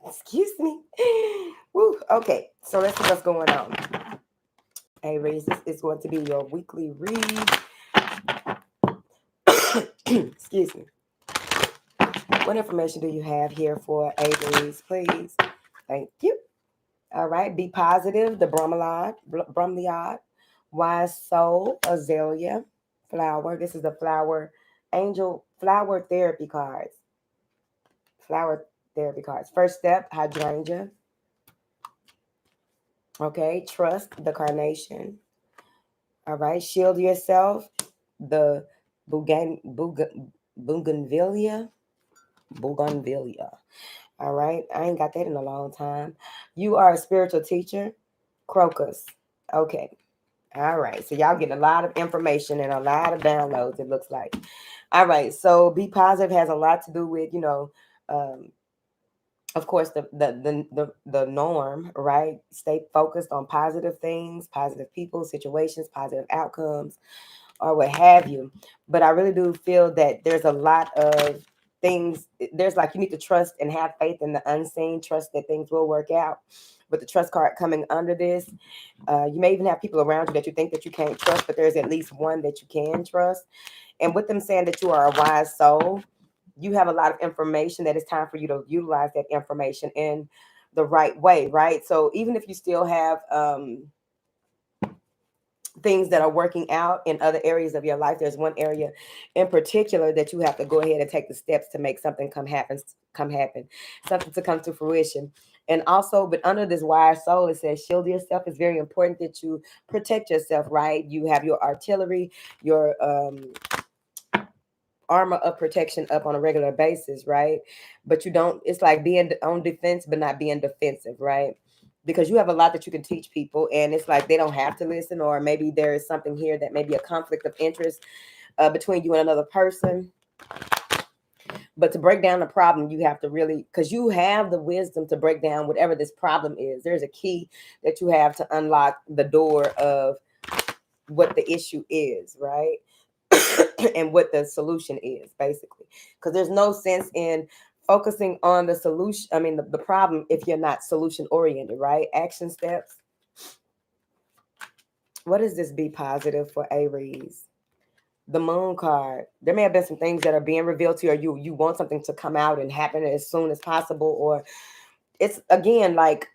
Excuse me. Woo. Okay, so let's see what's going on. Aries, this is going to be your weekly read. Excuse me. What information do you have here for Aries, please? Thank you. All right, be positive. The bromeliad, wise soul, azalea, flower. This is the flower angel flower therapy cards. Flower therapy cards. First step, hydrangea. Okay, trust, the carnation. All right, shield yourself, the bougainvillea. Bougainvillea. All right, I ain't got that in a long time. You are a spiritual teacher, crocus. Okay, all right. So y'all get a lot of information and a lot of downloads. It looks like. All right, so be positive has a lot to do with um, of course the norm, right? Stay focused on positive things, positive people, situations, positive outcomes, or what have you. But I really do feel that there's a lot of things. There's like you need to trust and have faith in the unseen, trust that things will work out. With the trust card coming under this, you may even have people around you that you think that you can't trust, but there's at least one that you can trust. And with them saying that you are a wise soul, you have a lot of information that it's time for you to utilize that information in the right way, right? So even if you still have things that are working out in other areas of your life, there's one area in particular that you have to go ahead and take the steps to make something come happen, something to come to fruition. And also, but under this wise soul, it says shield yourself. It's very important that you protect yourself, right? You have your artillery, your armor of protection up on a regular basis, right? But you don't, it's like being on defense but not being defensive, right? Because you have a lot that you can teach people, and it's like they don't have to listen, or maybe there is something here that may be a conflict of interest between you and another person. But to break down the problem, you have to really, because you have the wisdom to break down whatever this problem is. There's a key that you have to unlock the door of what the issue is, right? And what the solution is, basically. Because there's no sense in focusing on the solution, I mean, the problem, if you're not solution oriented, right? Action steps. What is this be positive for Aries? The moon card. There may have been some things that are being revealed to you, or you want something to come out and happen as soon as possible, or it's again like,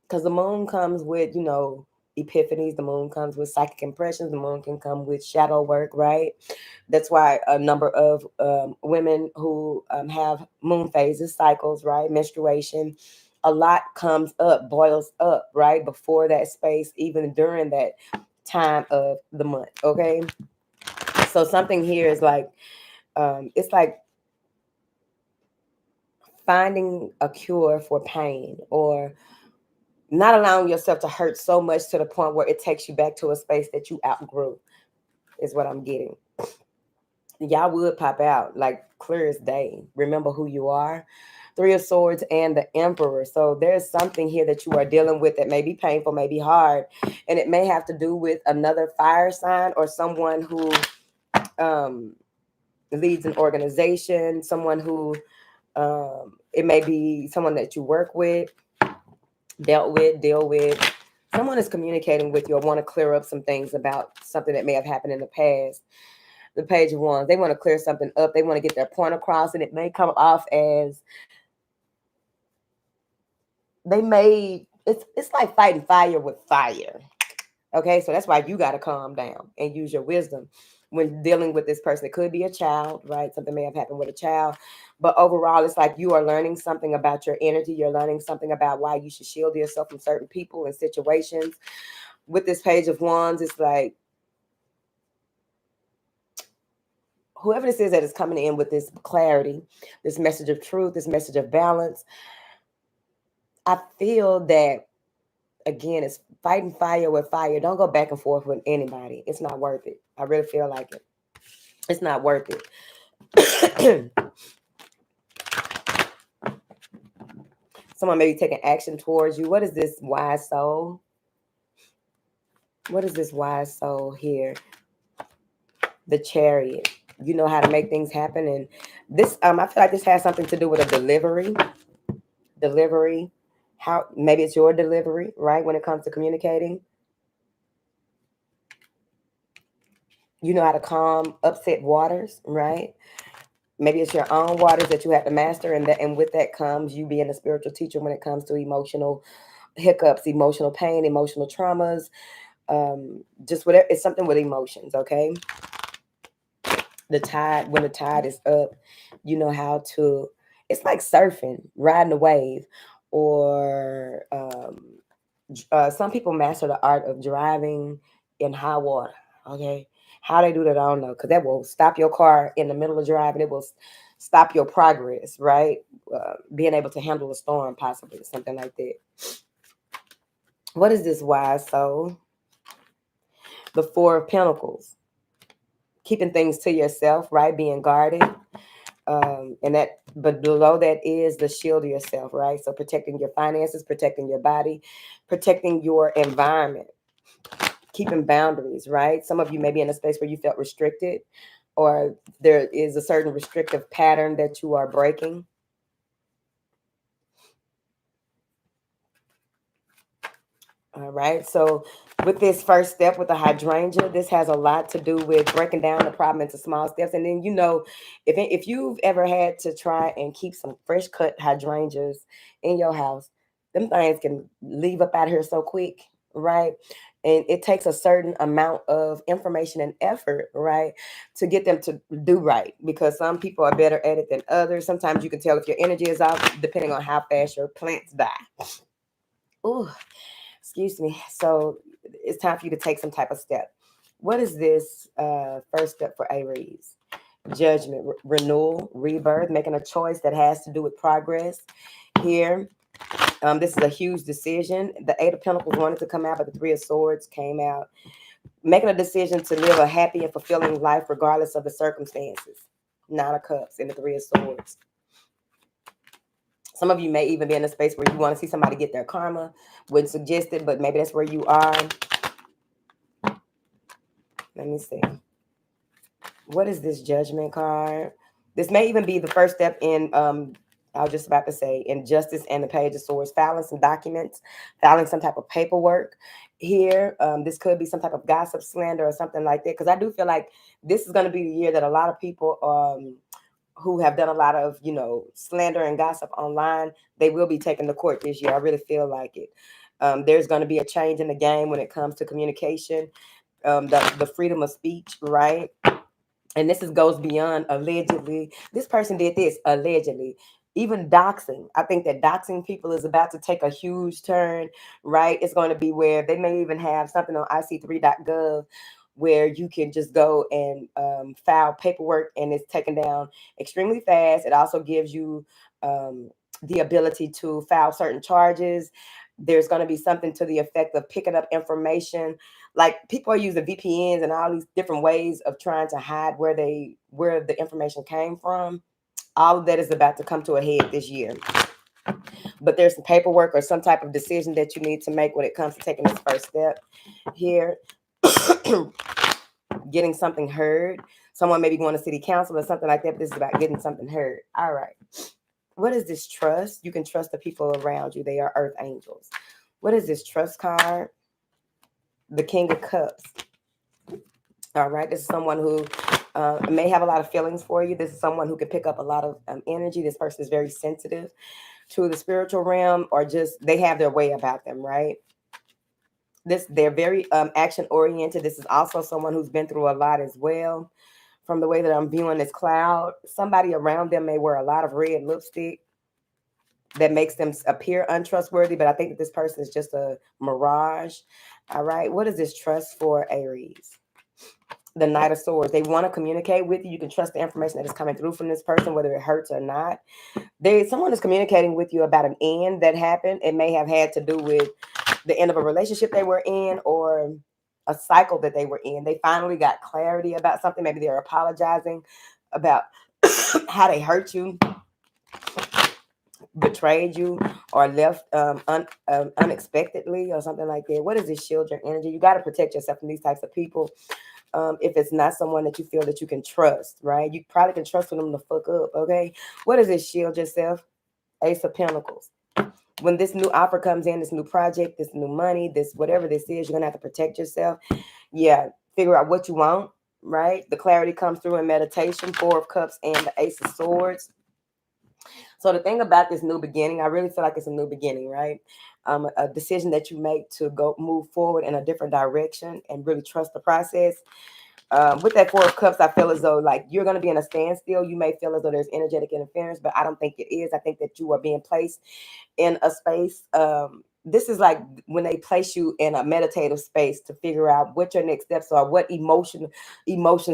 because the moon comes with, epiphanies. The moon comes with psychic impressions. The moon can come with shadow work, right? That's why a number of women who have moon phases, cycles, right, menstruation, a lot comes up, boils up, right, before that space, even during that time of the month. Okay, so something here is like it's like finding a cure for pain, or not allowing yourself to hurt so much to the point where it takes you back to a space that you outgrew, is what I'm getting. Y'all would pop out like clear as day. Remember who you are. Three of Swords and the Emperor. So there's something here that you are dealing with that may be painful, may be hard, and it may have to do with another fire sign or someone who leads an organization, someone who it may be someone that you work with, deal with. Someone is communicating with you or want to clear up some things about something that may have happened in the past. The Page of Wands, they want to clear something up. They want to get their point across, and it may come off as it's like fighting fire with fire. Okay, so that's why you got to calm down and use your wisdom when dealing with this person. It could be a child, right? Something may have happened with a child, but overall, it's like you are learning something about your energy. You're learning something about why you should shield yourself from certain people and situations. With this Page of Wands, it's like whoever this is that is coming in with this clarity, this message of truth, this message of balance, I feel that, again, it's fighting fire with fire. Don't go back and forth with anybody. It's not worth it. I really feel like it. It's not worth it. Someone may be taking action towards you. What is this wise soul? What is this wise soul here? The Chariot. You know how to make things happen. And this, I feel like this has something to do with a delivery. delivery. How maybe it's your delivery, right? When it comes to communicating, you know how to calm upset waters, right? Maybe it's your own waters that you have to master, and with that comes you being a spiritual teacher when it comes to emotional hiccups, emotional pain, emotional traumas, just whatever. It's something with emotions, okay? The tide, when the tide is up, you know how to. It's like surfing, riding a wave, or some people master the art of driving in high water. Okay, how they do that, I don't know, because that will stop your car in the middle of driving. It will stop your progress, right? Being able to handle a storm, possibly something like that. What is this wise soul? The Four of Pentacles, keeping things to yourself, right? Being guarded. And that, but below that is the shield of yourself, right? So protecting your finances, protecting your body, protecting your environment, keeping boundaries, right? Some of you may be in a space where you felt restricted, or there is a certain restrictive pattern that you are breaking. All right. So with this first step with the hydrangea, this has a lot to do with breaking down the problem into small steps. And then, if you've ever had to try and keep some fresh cut hydrangeas in your house, them things can leave up out here so quick, right? And it takes a certain amount of information and effort, right, to get them to do right, because some people are better at it than others. Sometimes you can tell if your energy is off depending on how fast your plants die. Ooh. Excuse me. So it's time for you to take some type of step. What is this first step for Aries? Judgment, renewal, rebirth, making a choice that has to do with progress. Here, this is a huge decision. The Eight of Pentacles wanted to come out, but the Three of Swords came out. Making a decision to live a happy and fulfilling life regardless of the circumstances. Nine of Cups and the Three of Swords. Some of you may even be in a space where you want to see somebody get their karma. Wouldn't suggest it, but maybe that's where you are. Let me see. What is this Judgment card? This may even be the first step in, I was just about to say, in Justice and the Page of Swords, filing some documents, filing some type of paperwork here. This could be some type of gossip, slander, or something like that. Because I do feel like this is going to be the year that a lot of people who have done a lot of, slander and gossip online, they will be taken to court this year. I really feel like it. There's going to be a change in the game when it comes to communication, the freedom of speech, right? And goes beyond allegedly. This person did this allegedly. Even doxing. I think that doxing people is about to take a huge turn, right? It's going to be where they may even have something on ic3.gov where you can just go and file paperwork, and it's taken down extremely fast. It also gives you the ability to file certain charges. There's going to be something to the effect of picking up information. Like, people are using VPNs and all these different ways of trying to hide where the information came from. All of that is about to come to a head this year. But there's some paperwork or some type of decision that you need to make when it comes to taking this first step here. Getting something heard. Someone may be going to city council or something like that, but this is about getting something heard. All right. What is this trust? You can trust the people around you. They are earth angels. What is this trust card? The King of Cups. All right. This is someone who may have a lot of feelings for you. This is someone who can pick up a lot of energy. This person is very sensitive to the spiritual realm, or just they have their way about them, right? They're very action oriented. This is also someone who's been through a lot as well. From the way that I'm viewing this cloud, somebody around them may wear a lot of red lipstick that makes them appear untrustworthy, but I think that this person is just a mirage. All right. What is this trust for Aries? The Knight of Swords. They want to communicate with you. You can trust the information that is coming through from this person, whether it hurts or not. Someone is communicating with you about an end that happened. It may have had to do with the end of a relationship they were in, or a cycle that they were in. They finally got clarity about something. Maybe they're apologizing about how they hurt you, betrayed you, or left unexpectedly, or something like that. What is this? Shield your energy. You got to protect yourself from these types of people. If it's not someone that you feel that you can trust, right? You probably can trust them to fuck up, okay? What is this? Shield yourself. Ace of Pentacles. When this new offer comes in, this new project, this new money, this whatever this is, you're gonna have to protect yourself. Yeah, figure out what you want, right? The clarity comes through in meditation, Four of Cups and the Ace of Swords. So the thing about this new beginning, I really feel like it's a new beginning, right? A decision that you make to go move forward in a different direction and really trust the process. With that Four of Cups, I feel as though like you're going to be in a standstill. You may feel as though there's energetic interference, but I don't think it is. I think that you are being placed in a space. This is like when they place you in a meditative space to figure out what your next steps are, what emotions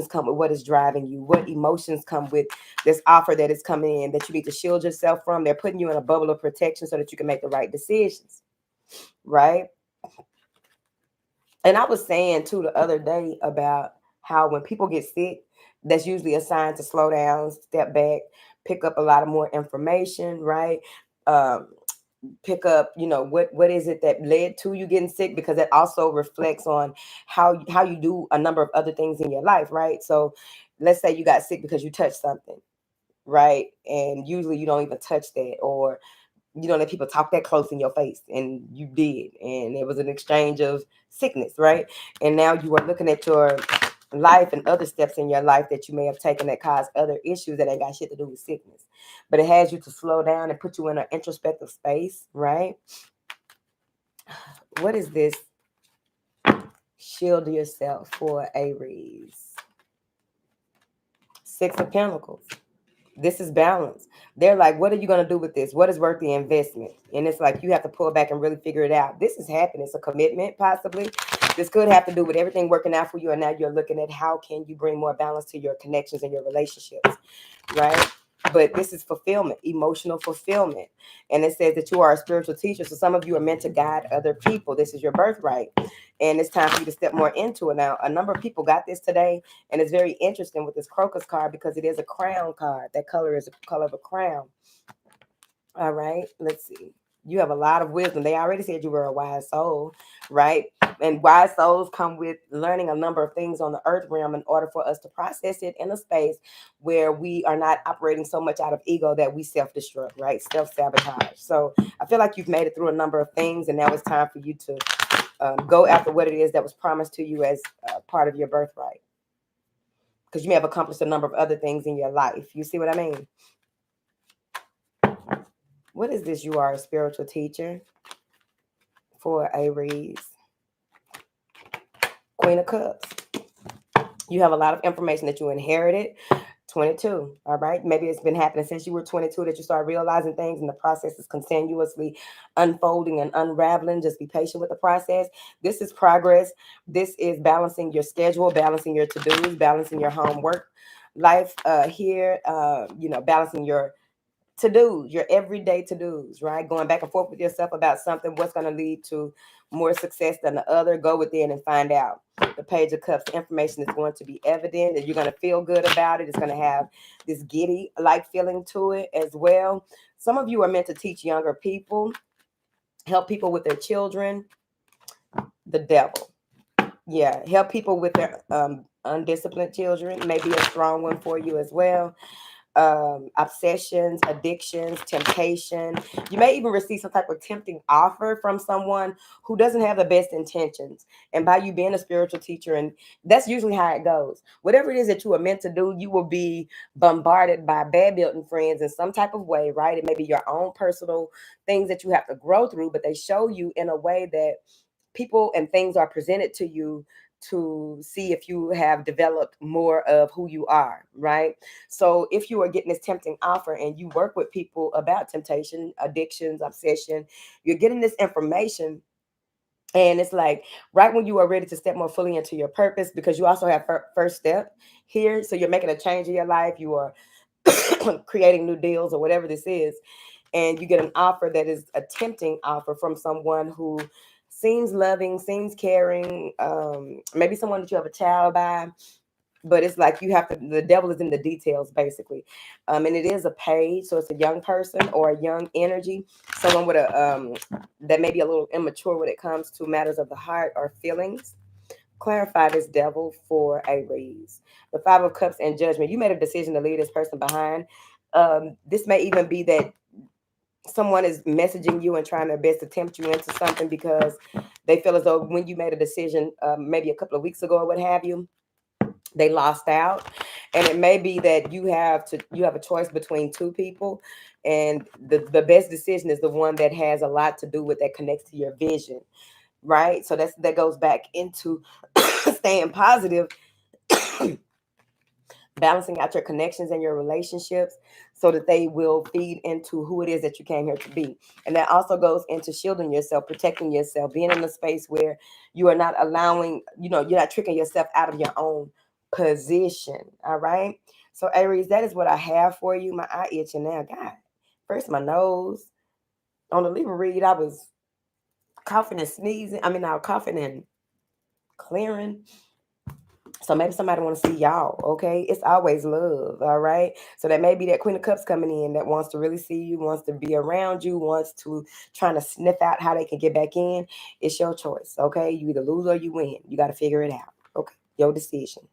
come with what is driving you, what emotions come with this offer that is coming in that you need to shield yourself from. They're putting you in a bubble of protection so that you can make the right decisions, right? And I was saying too the other day about how when people get sick, that's usually a sign to slow down, step back, pick up a lot of more information, right? Um, Pick up, what is it that led to you getting sick, because it also reflects on how you do a number of other things in your life, right? So let's say you got sick because you touched something, right? And usually you don't even touch that, or you don't let people talk that close in your face, and you did, and it was an exchange of sickness, right? And now you are looking at your life and other steps in your life that you may have taken that caused other issues that ain't got shit to do with sickness, but it has you to slow down and put you in an introspective space, right? What is this? Shield yourself for Aries. Six of Pentacles. This is balance. They're like, what are you going to do with this? What is worth the investment? And it's like you have to pull back and really figure it out. This is happiness, a commitment, possibly. This could have to do with everything working out for you, and now you're looking at how can you bring more balance to your connections and your relationships, right? But this is fulfillment, emotional fulfillment. And it says that you are a spiritual teacher. So some of you are meant to guide other people. This is your birthright. And it's time for you to step more into it. Now, a number of people got this today. And it's very interesting with this crocus card because it is a crown card. That color is the color of a crown. All right, let's see. You have a lot of wisdom. They already said you were a wise soul, right? And wise souls come with learning a number of things on the earth realm in order for us to process it in a space where we are not operating so much out of ego that we self-destruct, right? Self-sabotage. So I feel like you've made it through a number of things, and now it's time for you to go after what it is that was promised to you as part of your birthright. Because you may have accomplished a number of other things in your life. You see what I mean? What is this? You are a spiritual teacher for Aries. Queen of Cups. You have a lot of information that you inherited. 22. All right. Maybe it's been happening since you were 22 that you start realizing things, and the process is continuously unfolding and unraveling. Just be patient with the process. This is progress. This is balancing your schedule, balancing your to-dos, balancing your homework life here, balancing your to-dos, your everyday to-dos, right? Going back and forth with yourself about something, what's going to lead to more success than the other. Go within and find out. The Page of Cups, the information is going to be evident, and you're going to feel good about it. It's going to have this giddy-like feeling to it as well. Some of you are meant to teach younger people, help people with their children. The Devil. Yeah, help people with their undisciplined children. Maybe a strong one for you as well. Obsessions, addictions, temptation. You may even receive some type of tempting offer from someone who doesn't have the best intentions. And by you being a spiritual teacher, and that's usually how it goes. Whatever it is that you are meant to do, you will be bombarded by bad building friends in some type of way, right? It may be your own personal things that you have to grow through, but they show you in a way that people and things are presented to you to see if you have developed more of who you are, right? So if you are getting this tempting offer and you work with people about temptation, addictions, obsession, you're getting this information. And it's like right when you are ready to step more fully into your purpose, because you also have first step here. So you're making a change in your life. You are creating new deals or whatever this is. And you get an offer that is a tempting offer from someone who seems loving, seems caring, maybe someone that you have a child by, but it's like the devil is in the details, basically. And it is a page, so it's a young person or a young energy, someone with that may be a little immature when it comes to matters of the heart or feelings. Clarify this Devil for Aries. The Five of Cups and Judgment. You made a decision to leave this person behind. This may even be that someone is messaging you and trying their best to tempt you into something because they feel as though when you made a decision maybe a couple of weeks ago or what have you, they lost out. And it may be that you have a choice between two people, and the best decision is the one that has a lot to do with, that connects to your vision, right? So that goes back into staying positive, balancing out your connections and your relationships so that they will feed into who it is that you came here to be. And that also goes into shielding yourself, protecting yourself, being in a space where you are not allowing, you're not tricking yourself out of your own position. All right. So Aries, that is what I have for you. My eye itching now. God, first my nose. On the Libra read, I was coughing and sneezing. I was coughing and clearing. So maybe somebody want to see y'all, okay? It's always love, all right? So that may be that Queen of Cups coming in that wants to really see you, wants to be around you, wants to trying to sniff out how they can get back in. It's your choice, okay? You either lose or you win. You got to figure it out, okay? Your decision.